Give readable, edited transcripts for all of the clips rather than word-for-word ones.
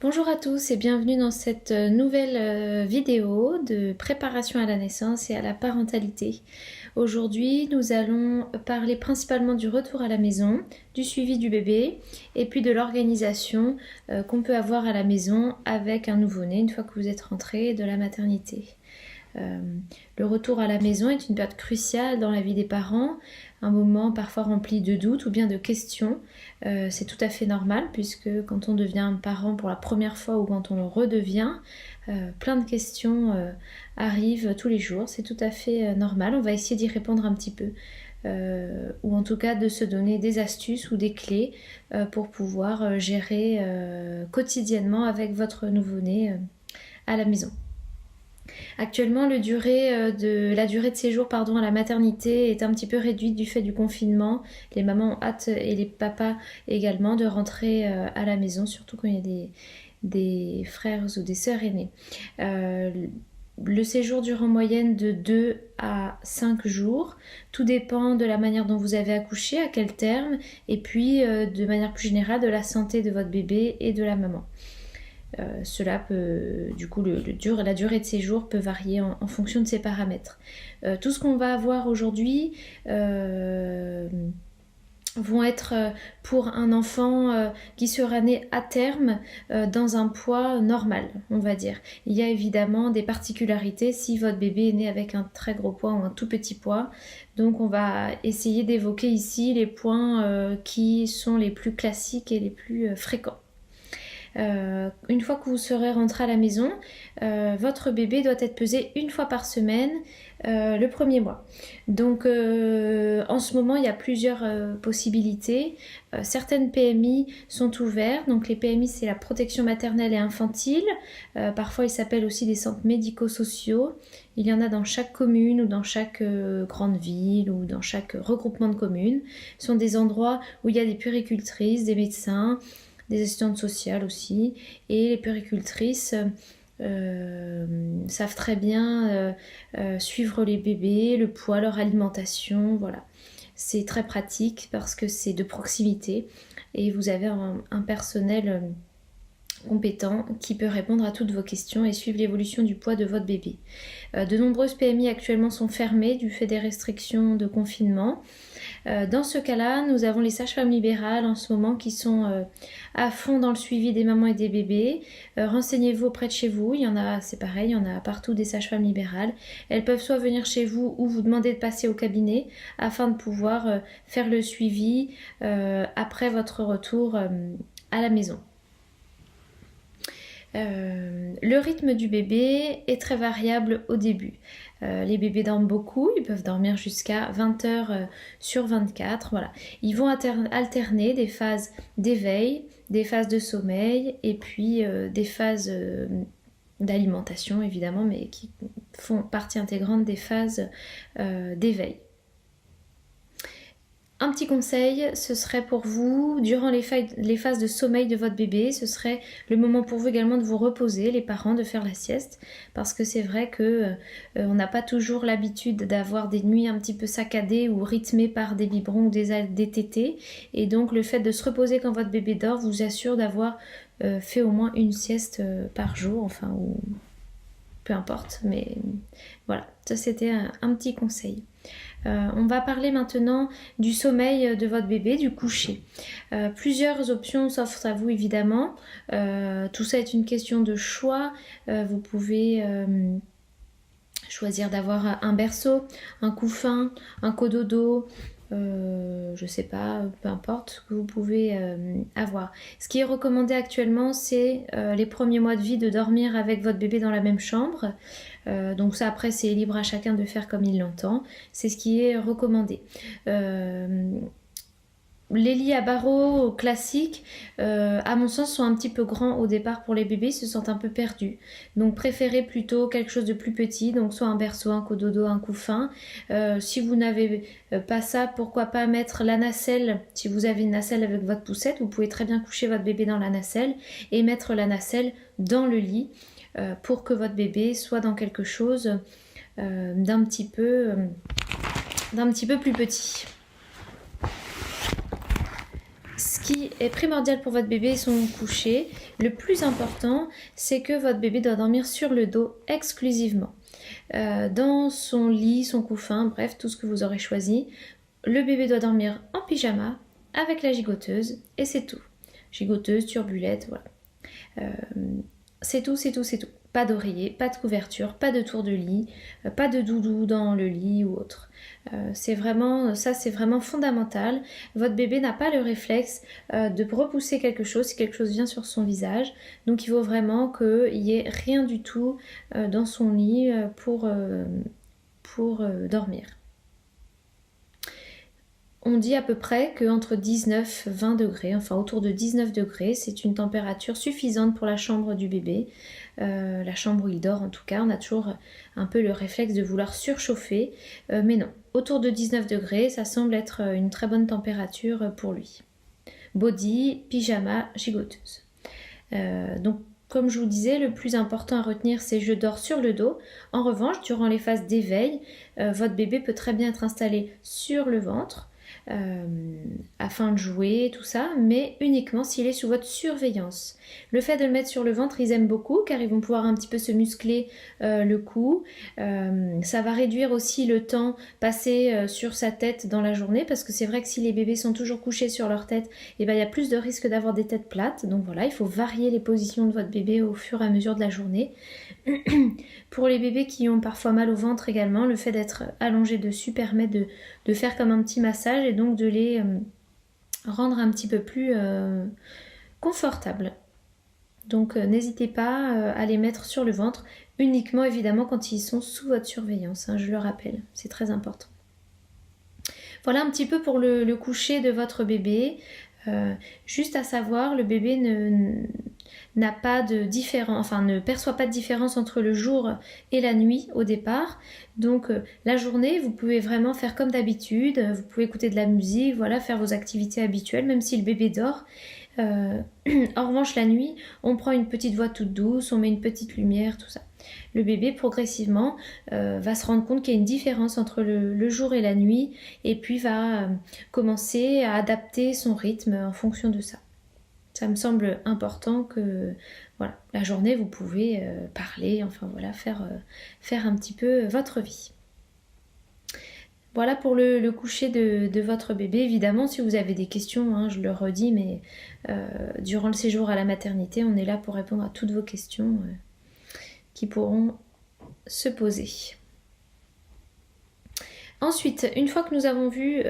Bonjour à tous et bienvenue dans cette nouvelle vidéo de préparation à la naissance et à la parentalité. Aujourd'hui, nous allons parler principalement du retour à la maison, du suivi du bébé et puis de l'organisation qu'on peut avoir à la maison avec un nouveau-né une fois que vous êtes rentré de la maternité. Le retour à la maison est une période cruciale dans la vie des parents, un moment parfois rempli de doutes ou bien de questions. C'est tout à fait normal puisque quand on devient parent pour la première fois ou quand on le redevient, plein de questions arrivent tous les jours. C'est tout à fait normal. On va essayer d'y répondre un petit peu. Ou en tout cas de se donner des astuces ou des clés pour pouvoir gérer quotidiennement avec votre nouveau-né à la maison. Actuellement, la durée de séjour à la maternité est un petit peu réduite du fait du confinement. Les mamans ont hâte et les papas également de rentrer à la maison, surtout quand il y a des frères ou des sœurs aînés. Le séjour dure en moyenne de 2 à 5 jours. Tout dépend de la manière dont vous avez accouché, à quel terme, et puis de manière plus générale de la santé de votre bébé et de la maman. Cela peut, du coup, la durée de séjour peut varier en fonction de ces paramètres. Tout ce qu'on va avoir aujourd'hui vont être pour un enfant qui sera né à terme dans un poids normal, on va dire. Il y a évidemment des particularités si votre bébé est né avec un très gros poids ou un tout petit poids. Donc on va essayer d'évoquer ici les points qui sont les plus classiques et les plus fréquents. Une fois que vous serez rentré à la maison, votre bébé doit être pesé une fois par semaine le premier mois. Donc en ce moment il y a plusieurs possibilités. Certaines PMI sont ouvertes. Donc les PMI, c'est la protection maternelle et infantile. Parfois ils s'appellent aussi des centres médico-sociaux. Il y en a dans chaque commune ou dans chaque grande ville ou dans chaque regroupement de communes. Ce sont des endroits où il y a des puéricultrices, des médecins, des assistantes sociales aussi, et les puéricultrices savent très bien suivre les bébés, le poids, leur alimentation, voilà. C'est très pratique parce que c'est de proximité et vous avez un personnel compétent qui peut répondre à toutes vos questions et suivre l'évolution du poids de votre bébé. De nombreuses PMI actuellement sont fermées du fait des restrictions de confinement. Dans ce cas-là, nous avons les sages-femmes libérales en ce moment qui sont à fond dans le suivi des mamans et des bébés. Renseignez-vous auprès de chez vous, il y en a, c'est pareil, il y en a partout des sages-femmes libérales. Elles peuvent soit venir chez vous ou vous demander de passer au cabinet afin de pouvoir faire le suivi après votre retour à la maison. Le rythme du bébé est très variable au début. Les bébés dorment beaucoup, ils peuvent dormir jusqu'à 20 heures sur 24. Voilà. Ils vont alterner des phases d'éveil, des phases de sommeil et puis des phases d'alimentation évidemment, mais qui font partie intégrante des phases d'éveil. Un petit conseil, ce serait pour vous, durant les phases de sommeil de votre bébé, ce serait le moment pour vous également de vous reposer, les parents, de faire la sieste, parce que c'est vrai que on n'a pas toujours l'habitude d'avoir des nuits un petit peu saccadées ou rythmées par des biberons ou des tétés, et donc le fait de se reposer quand votre bébé dort vous assure d'avoir fait au moins une sieste par jour, enfin, ou peu importe, mais voilà, ça c'était un petit conseil. On va parler maintenant du sommeil de votre bébé, du coucher. Plusieurs options s'offrent à vous évidemment. Tout ça est une question de choix. Vous pouvez choisir d'avoir un berceau, un couffin, un cododo, je sais pas, peu importe ce que vous pouvez avoir. Ce qui est recommandé actuellement, c'est les premiers mois de vie de dormir avec votre bébé dans la même chambre. Donc ça, après, c'est libre à chacun de faire comme il l'entend. C'est ce qui est recommandé. Les lits à barreaux classiques, à mon sens, sont un petit peu grands au départ pour les bébés, ils se sentent un peu perdus. Donc préférez plutôt quelque chose de plus petit, donc soit un berceau, un cododo, un couffin. Si vous n'avez pas ça, pourquoi pas mettre la nacelle. Si vous avez une nacelle avec votre poussette, vous pouvez très bien coucher votre bébé dans la nacelle et mettre la nacelle dans le lit pour que votre bébé soit dans quelque chose d'un petit peu plus petit. Ce qui est primordial pour votre bébé et son coucher, le plus important, c'est que votre bébé doit dormir sur le dos exclusivement. Dans son lit, son couffin, bref, tout ce que vous aurez choisi, le bébé doit dormir en pyjama avec la gigoteuse et c'est tout. Gigoteuse, turbulette, voilà. C'est tout, c'est tout, c'est tout. Pas d'oreiller, pas de couverture, pas de tour de lit, pas de doudou dans le lit ou autre. C'est vraiment fondamental. Votre bébé n'a pas le réflexe de repousser quelque chose si quelque chose vient sur son visage. Donc il faut vraiment qu'il n'y ait rien du tout dans son lit pour dormir. On dit à peu près qu'entre 19 et 20 degrés, enfin autour de 19 degrés, c'est une température suffisante pour la chambre du bébé. La chambre où il dort en tout cas, on a toujours un peu le réflexe de vouloir surchauffer, mais non, autour de 19 degrés, ça semble être une très bonne température pour lui. Body, pyjama, gigoteuse. Donc comme je vous disais, le plus important à retenir, c'est je dors sur le dos. En revanche, durant les phases d'éveil, votre bébé peut très bien être installé sur le ventre, afin de jouer, tout ça, mais uniquement s'il est sous votre surveillance. Le fait de le mettre sur le ventre, ils aiment beaucoup car ils vont pouvoir un petit peu se muscler le cou. Ça va réduire aussi le temps passé sur sa tête dans la journée parce que c'est vrai que si les bébés sont toujours couchés sur leur tête, il y a plus de risque d'avoir des têtes plates. Donc voilà, il faut varier les positions de votre bébé au fur et à mesure de la journée. Pour les bébés qui ont parfois mal au ventre également, le fait d'être allongé dessus permet de faire comme un petit massage et donc de les rendre un petit peu plus confortables. Donc n'hésitez pas à les mettre sur le ventre, uniquement évidemment quand ils sont sous votre surveillance, je le rappelle, c'est très important. Voilà un petit peu pour le coucher de votre bébé. Juste à savoir, le bébé n'a pas de différence, enfin ne perçoit pas de différence entre le jour et la nuit au départ. Donc la journée, vous pouvez vraiment faire comme d'habitude, vous pouvez écouter de la musique, voilà, faire vos activités habituelles, même si le bébé dort. En revanche, la nuit, on prend une petite voix toute douce, on met une petite lumière, tout ça. Le bébé, progressivement, va se rendre compte qu'il y a une différence entre le jour et la nuit, et puis va commencer à adapter son rythme en fonction de ça. Ça me semble important que voilà, la journée, vous pouvez parler, enfin voilà, faire un petit peu votre vie. Voilà pour le coucher de votre bébé. Évidemment, si vous avez des questions, je le redis, mais durant le séjour à la maternité, on est là pour répondre à toutes vos questions qui pourront se poser. Ensuite, une fois que nous avons vu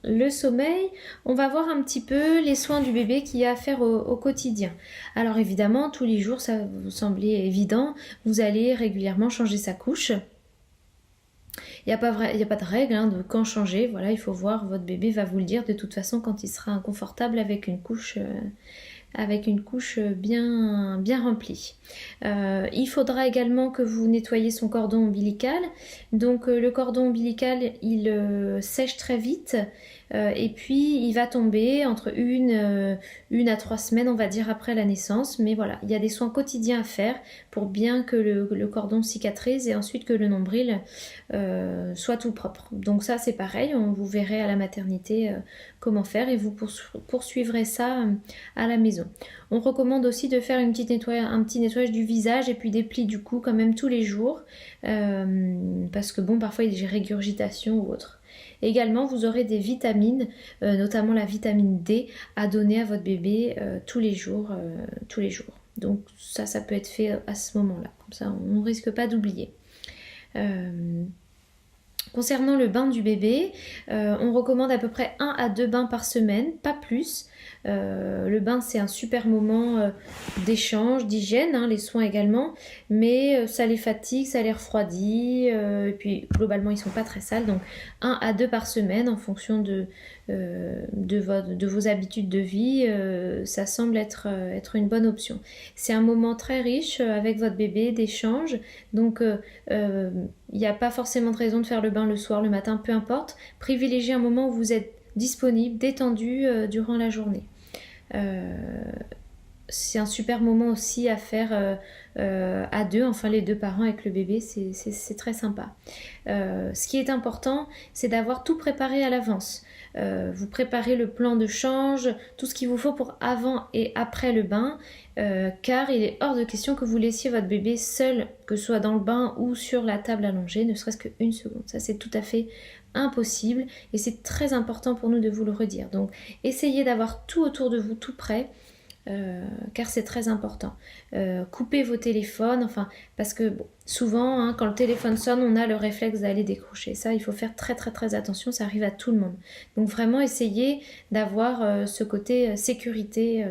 le sommeil, on va voir un petit peu les soins du bébé qu'il y a à faire au quotidien. Alors évidemment, tous les jours, ça vous semblait évident, vous allez régulièrement changer sa couche. Il n'y a pas de règle de quand changer, voilà, il faut voir, votre bébé va vous le dire de toute façon quand il sera inconfortable avec une couche bien remplie. Il faudra également que vous nettoyiez son cordon ombilical. Donc le cordon ombilical, il sèche très vite et puis il va tomber entre une à 3 semaines, on va dire, après la naissance. Mais voilà, il y a des soins quotidiens à faire pour bien que le cordon cicatrise et ensuite que le nombril soit tout propre. Donc ça c'est pareil, vous verrez à la maternité comment faire et vous poursuivrez ça à la maison. On recommande aussi de faire un petit nettoyage du visage et puis des plis du cou quand même tous les jours parce que bon, parfois il y a des régurgitations ou autre. Également, vous aurez des vitamines, notamment la vitamine D, à donner à votre bébé tous les jours. Donc ça peut être fait à ce moment-là. Comme ça, on ne risque pas d'oublier. Concernant le bain du bébé, on recommande à peu près 1 à 2 bains par semaine, pas plus. Le bain, c'est un super moment d'échange, d'hygiène, les soins également, mais ça les fatigue, ça les refroidit, et puis globalement ils sont pas très sales, donc 1 à 2 par semaine en fonction de vos habitudes de vie, ça semble être une bonne option. C'est un moment très riche avec votre bébé d'échange, donc il n'y a pas forcément de raison de faire le bain le soir, le matin, peu importe. Privilégiez un moment où vous êtes disponible, détendu durant la journée. C'est un super moment aussi à faire à deux, enfin les deux parents avec le bébé, c'est très sympa. Ce qui est important, c'est d'avoir tout préparé à l'avance. vous préparez le plan de change, tout ce qu'il vous faut pour avant et après le bain, car il est hors de question que vous laissiez votre bébé seul, que ce soit dans le bain ou sur la table allongée, ne serait-ce qu'une seconde. Ça, c'est tout à fait impossible et c'est très important pour nous de vous le redire. Donc, essayez d'avoir tout autour de vous, tout prêt. Car c'est très important. Coupez vos téléphones, enfin, parce que bon, souvent, hein, quand le téléphone sonne, on a le réflexe d'aller décrocher. Ça, il faut faire très très très attention, ça arrive à tout le monde. Donc vraiment, essayez d'avoir ce côté sécurité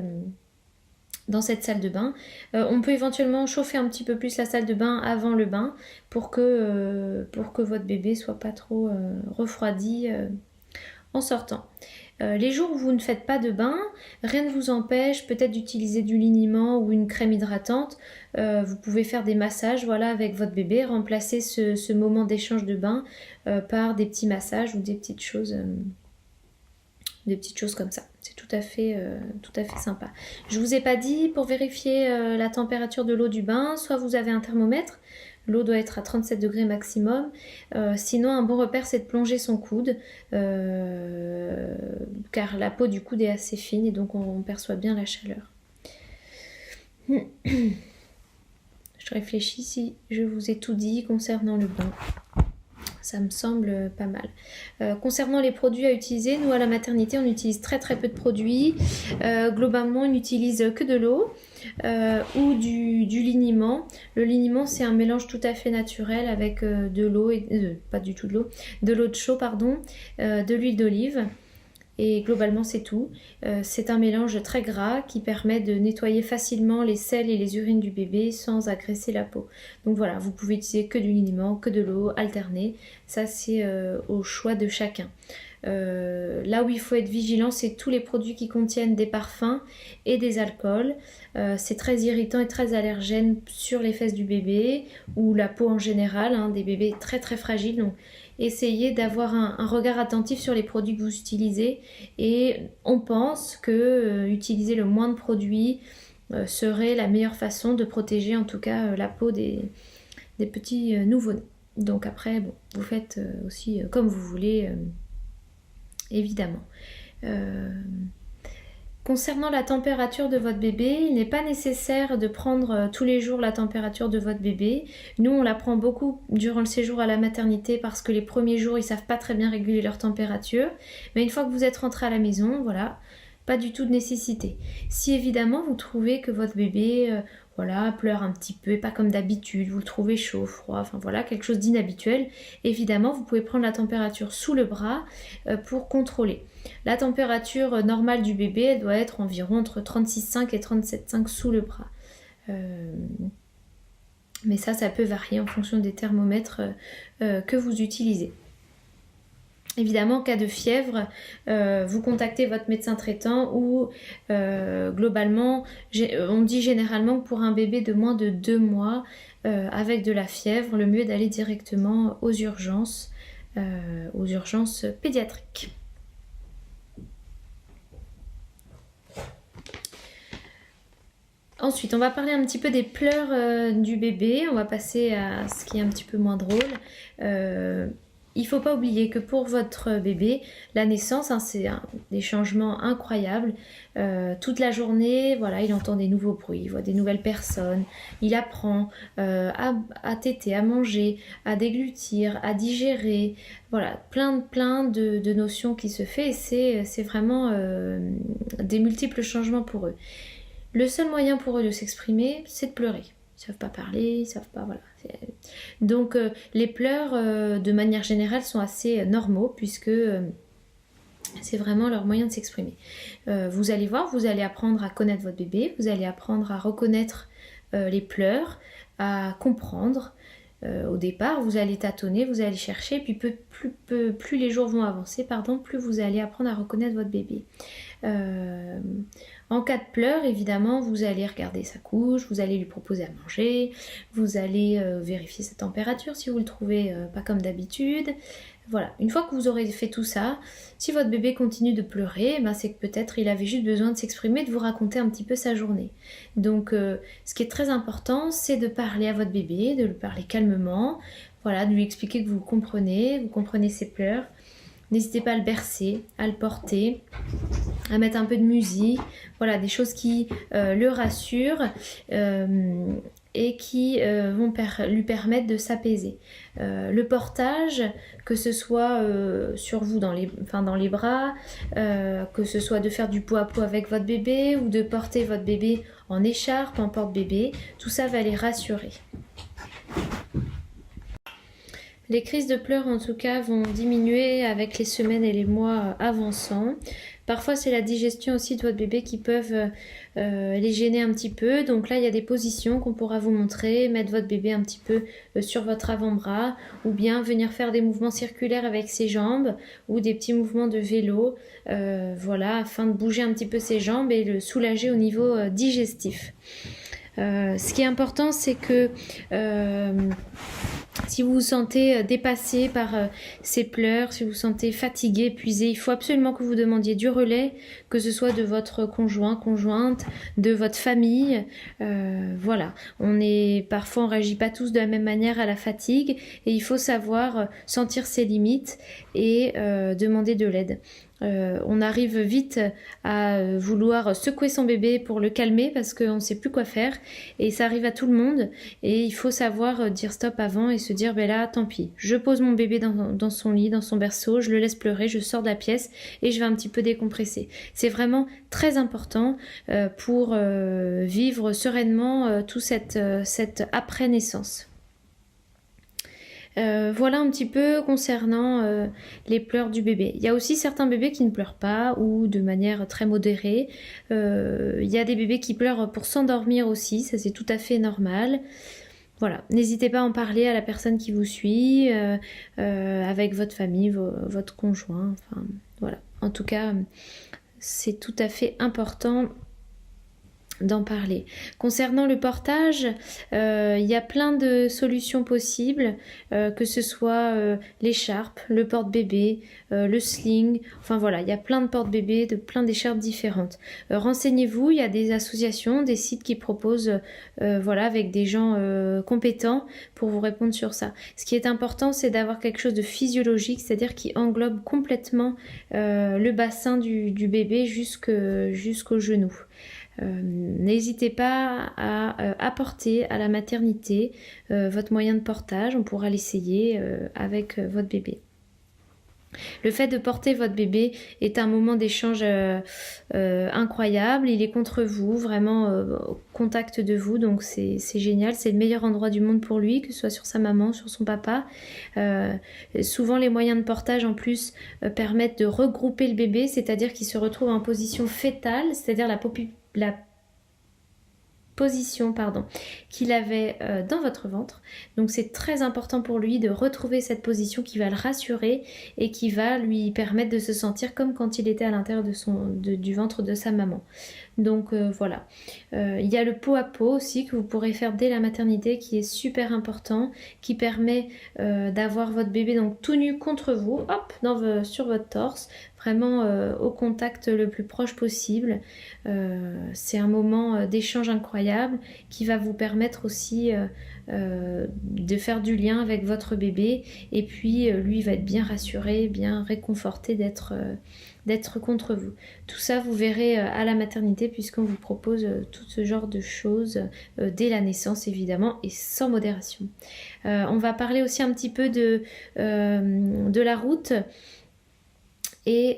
dans cette salle de bain. On peut éventuellement chauffer un petit peu plus la salle de bain avant le bain pour que votre bébé soit pas trop refroidi en sortant. Les jours où vous ne faites pas de bain, rien ne vous empêche peut-être d'utiliser du liniment ou une crème hydratante. Vous pouvez faire des massages, voilà, avec votre bébé, remplacer ce moment d'échange de bain par des petits massages ou des petites choses comme ça. C'est tout à fait sympa. Je vous ai pas dit, pour vérifier la température de l'eau du bain, soit vous avez un thermomètre. L'eau doit être à 37 degrés maximum. Sinon, un bon repère, c'est de plonger son coude, car la peau du coude est assez fine et donc on perçoit bien la chaleur. Je réfléchis si je vous ai tout dit concernant le bain. Ça me semble pas mal. Concernant les produits à utiliser, nous à la maternité, on utilise très très peu de produits. Globalement, on n'utilise que de l'eau ou du liniment. Le liniment, c'est un mélange tout à fait naturel avec de l'eau, pas du tout de l'eau de chaud, pardon, de l'huile d'olive. Et globalement, c'est tout. C'est un mélange très gras qui permet de nettoyer facilement les selles et les urines du bébé sans agresser la peau. Donc voilà, vous pouvez utiliser que du liniment, que de l'eau, alterner. Ça, c'est au choix de chacun. Là où il faut être vigilant, c'est tous les produits qui contiennent des parfums et des alcools. C'est très irritant et très allergène sur les fesses du bébé ou la peau en général, hein, des bébés très très fragiles. Donc essayez d'avoir un regard attentif sur les produits que vous utilisez et on pense que utiliser le moins de produits serait la meilleure façon de protéger en tout cas la peau des petits nouveau-nés. Donc après, bon, vous faites aussi comme vous voulez, évidemment. Concernant la température de votre bébé, il n'est pas nécessaire de prendre tous les jours la température de votre bébé. Nous, on la prend beaucoup durant le séjour à la maternité parce que les premiers jours, ils ne savent pas très bien réguler leur température. Mais une fois que vous êtes rentré à la maison, voilà, pas du tout de nécessité. Si évidemment, vous trouvez que votre bébé pleure un petit peu, et pas comme d'habitude, vous le trouvez chaud, froid, enfin voilà, quelque chose d'inhabituel, évidemment, vous pouvez prendre la température sous le bras pour contrôler. La température normale du bébé, elle doit être environ entre 36,5 et 37,5 sous le bras. Mais ça peut varier en fonction des thermomètres que vous utilisez. Évidemment, en cas de fièvre, vous contactez votre médecin traitant ou globalement, on dit généralement que pour un bébé de moins de 2 mois avec de la fièvre, le mieux est d'aller directement aux urgences pédiatriques. Ensuite, on va parler un petit peu des pleurs du bébé. On va passer à ce qui est un petit peu moins drôle. Il ne faut pas oublier que pour votre bébé, la naissance, c'est des changements incroyables. Toute la journée, voilà, il entend des nouveaux bruits, il voit des nouvelles personnes, il apprend à téter, à manger, à déglutir, à digérer. Voilà, plein de notions qui se fait et c'est vraiment des multiples changements pour eux. Le seul moyen pour eux de s'exprimer, c'est de pleurer. Ils ne savent pas parler, ils savent pas, voilà. Donc les pleurs, de manière générale, sont assez normaux puisque c'est vraiment leur moyen de s'exprimer. Vous allez voir, vous allez apprendre à connaître votre bébé, vous allez apprendre à reconnaître les pleurs, à comprendre. Au départ, vous allez tâtonner, vous allez chercher, puis plus les jours vont avancer, plus vous allez apprendre à reconnaître votre bébé. En cas de pleurs, évidemment, vous allez regarder sa couche, vous allez lui proposer à manger, vous allez vérifier sa température si vous le trouvez pas comme d'habitude. Voilà, une fois que vous aurez fait tout ça, si votre bébé continue de pleurer, c'est que peut-être il avait juste besoin de s'exprimer, de vous raconter un petit peu sa journée. Donc ce qui est très important, c'est de parler à votre bébé, de lui parler calmement, voilà, de lui expliquer que vous comprenez ses pleurs. N'hésitez pas à le bercer, à le porter, à mettre un peu de musique, voilà, des choses qui le rassurent et qui vont lui permettre de s'apaiser. Le portage, que ce soit sur vous dans les bras, que ce soit de faire du pot à pot avec votre bébé ou de porter votre bébé en écharpe, en porte-bébé, tout ça va les rassurer. Les crises de pleurs en tout cas vont diminuer avec les semaines et les mois avançant. Parfois c'est la digestion aussi de votre bébé qui peuvent les gêner un petit peu. Donc là il y a des positions qu'on pourra vous montrer, mettre votre bébé un petit peu sur votre avant-bras ou bien venir faire des mouvements circulaires avec ses jambes ou des petits mouvements de vélo, voilà, afin de bouger un petit peu ses jambes et le soulager au niveau digestif. Ce qui est important, c'est que si vous vous sentez dépassé par ces pleurs, si vous vous sentez fatigué, épuisé, il faut absolument que vous demandiez du relais, que ce soit de votre conjoint, conjointe, de votre famille. Voilà, parfois on réagit pas tous de la même manière à la fatigue et il faut savoir sentir ses limites et demander de l'aide. On arrive vite à vouloir secouer son bébé pour le calmer parce qu'on ne sait plus quoi faire et ça arrive à tout le monde et il faut savoir dire stop avant et se dire ben là tant pis, je pose mon bébé dans son lit, dans son berceau, je le laisse pleurer, je sors de la pièce et je vais un petit peu décompresser. C'est vraiment très important pour vivre sereinement tout cette après-naissance. Voilà un petit peu concernant les pleurs du bébé. Il y a aussi certains bébés qui ne pleurent pas ou de manière très modérée. Il y a des bébés qui pleurent pour s'endormir aussi, ça c'est tout à fait normal. Voilà, n'hésitez pas à en parler à la personne qui vous suit, avec votre famille, votre conjoint, enfin voilà. En tout cas, c'est tout à fait important d'en parler. Concernant le portage, il y a plein de solutions possibles, que ce soit l'écharpe, le porte-bébé, le sling, enfin voilà, il y a plein de porte-bébés, plein d'écharpes différentes. Renseignez-vous, il y a des associations, des sites qui proposent, voilà, avec des gens compétents pour vous répondre sur ça. Ce qui est important, c'est d'avoir quelque chose de physiologique, c'est-à-dire qui englobe complètement le bassin du bébé jusqu'au genou. N'hésitez pas à apporter à la maternité votre moyen de portage, on pourra l'essayer avec votre bébé. Le fait de porter votre bébé est un moment d'échange incroyable, il est contre vous, vraiment au contact de vous, donc c'est génial, c'est le meilleur endroit du monde pour lui, que ce soit sur sa maman, sur son papa. Souvent les moyens de portage en plus permettent de regrouper le bébé, c'est-à-dire qu'il se retrouve en position fétale, c'est-à-dire la position qu'il avait dans votre ventre. Donc c'est très important pour lui de retrouver cette position qui va le rassurer et qui va lui permettre de se sentir comme quand il était à l'intérieur du ventre de sa maman. Donc voilà. Il y a le pot à pot aussi que vous pourrez faire dès la maternité qui est super important, qui permet d'avoir votre bébé donc tout nu contre vous, hop, sur votre torse, vraiment au contact le plus proche possible. C'est un moment d'échange incroyable qui va vous permettre aussi de faire du lien avec votre bébé et puis lui va être bien rassuré, bien réconforté d'être contre vous. Tout ça vous verrez à la maternité puisqu'on vous propose tout ce genre de choses dès la naissance évidemment et sans modération. On va parler aussi un petit peu de la route et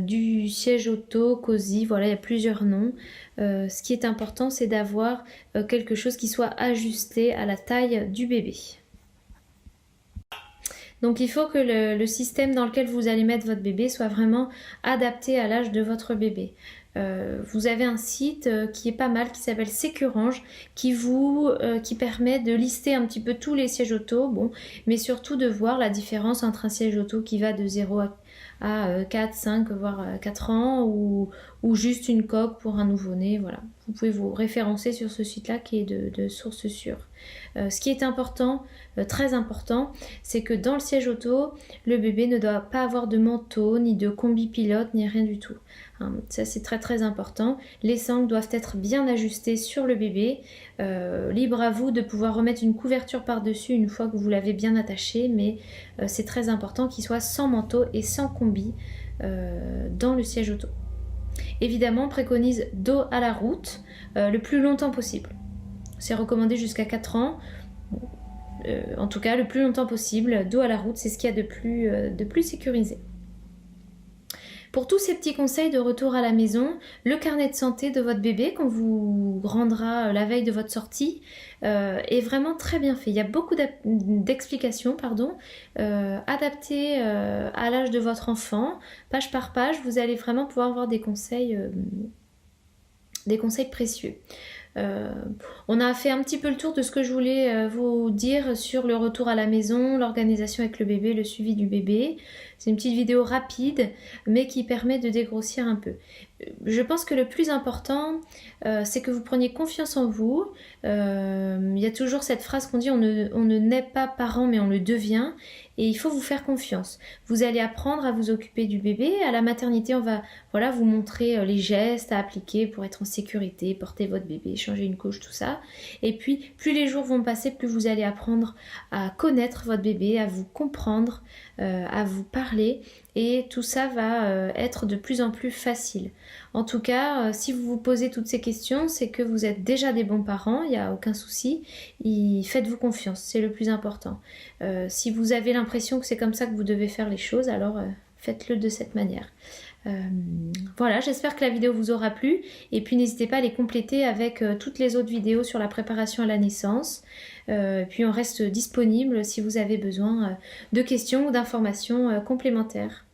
du siège auto, cosy, voilà, il y a plusieurs noms. Ce qui est important, c'est d'avoir quelque chose qui soit ajusté à la taille du bébé. Donc il faut que le système dans lequel vous allez mettre votre bébé soit vraiment adapté à l'âge de votre bébé. Vous avez un site qui est pas mal, qui s'appelle Sécurange, qui permet de lister un petit peu tous les sièges auto, bon, mais surtout de voir la différence entre un siège auto qui va de 0 à 4, 5, voire 4 ans ou juste une coque pour un nouveau-né, voilà. Vous pouvez vous référencer sur ce site-là qui est de source sûre. Ce qui est important, très important, c'est que dans le siège auto, le bébé ne doit pas avoir de manteau, ni de combi pilote, ni rien du tout. hein. Ça c'est très très important. Les sangles doivent être bien ajustées sur le bébé. Libre à vous de pouvoir remettre une couverture par-dessus une fois que vous l'avez bien attaché, mais c'est très important qu'il soit sans manteau et sans combi dans le siège auto. Évidemment, on préconise dos à la route le plus longtemps possible. C'est recommandé jusqu'à 4 ans. En tout cas, le plus longtemps possible, dos à la route, c'est ce qu'il y a de plus sécurisé. Pour tous ces petits conseils de retour à la maison, le carnet de santé de votre bébé qu'on vous rendra la veille de votre sortie est vraiment très bien fait. Il y a beaucoup d'explications adaptées à l'âge de votre enfant. Page par page, vous allez vraiment pouvoir avoir des conseils précieux. On a fait un petit peu le tour de ce que je voulais vous dire sur le retour à la maison, l'organisation avec le bébé, le suivi du bébé. C'est une petite vidéo rapide mais qui permet de dégrossir un peu. Je pense que le plus important c'est que vous preniez confiance en vous. Il y a toujours cette phrase qu'on dit on ne naît pas parent mais on le devient, et il faut vous faire confiance. Vous allez apprendre à vous occuper du bébé. À la maternité, on va vous montrer les gestes à appliquer pour être en sécurité, porter votre bébé, changer une couche, tout ça. Et puis, plus les jours vont passer, plus vous allez apprendre à connaître votre bébé, à vous comprendre, à vous parler. Et tout ça va être de plus en plus facile. En tout cas, si vous vous posez toutes ces questions, c'est que vous êtes déjà des bons parents, il n'y a aucun souci. Faites-vous confiance, c'est le plus important. Si vous avez l'impression que c'est comme ça que vous devez faire les choses, alors faites-le de cette manière. Voilà, j'espère que la vidéo vous aura plu, et puis n'hésitez pas à les compléter avec toutes les autres vidéos sur la préparation à la naissance. Puis on reste disponible si vous avez besoin de questions ou d'informations complémentaires.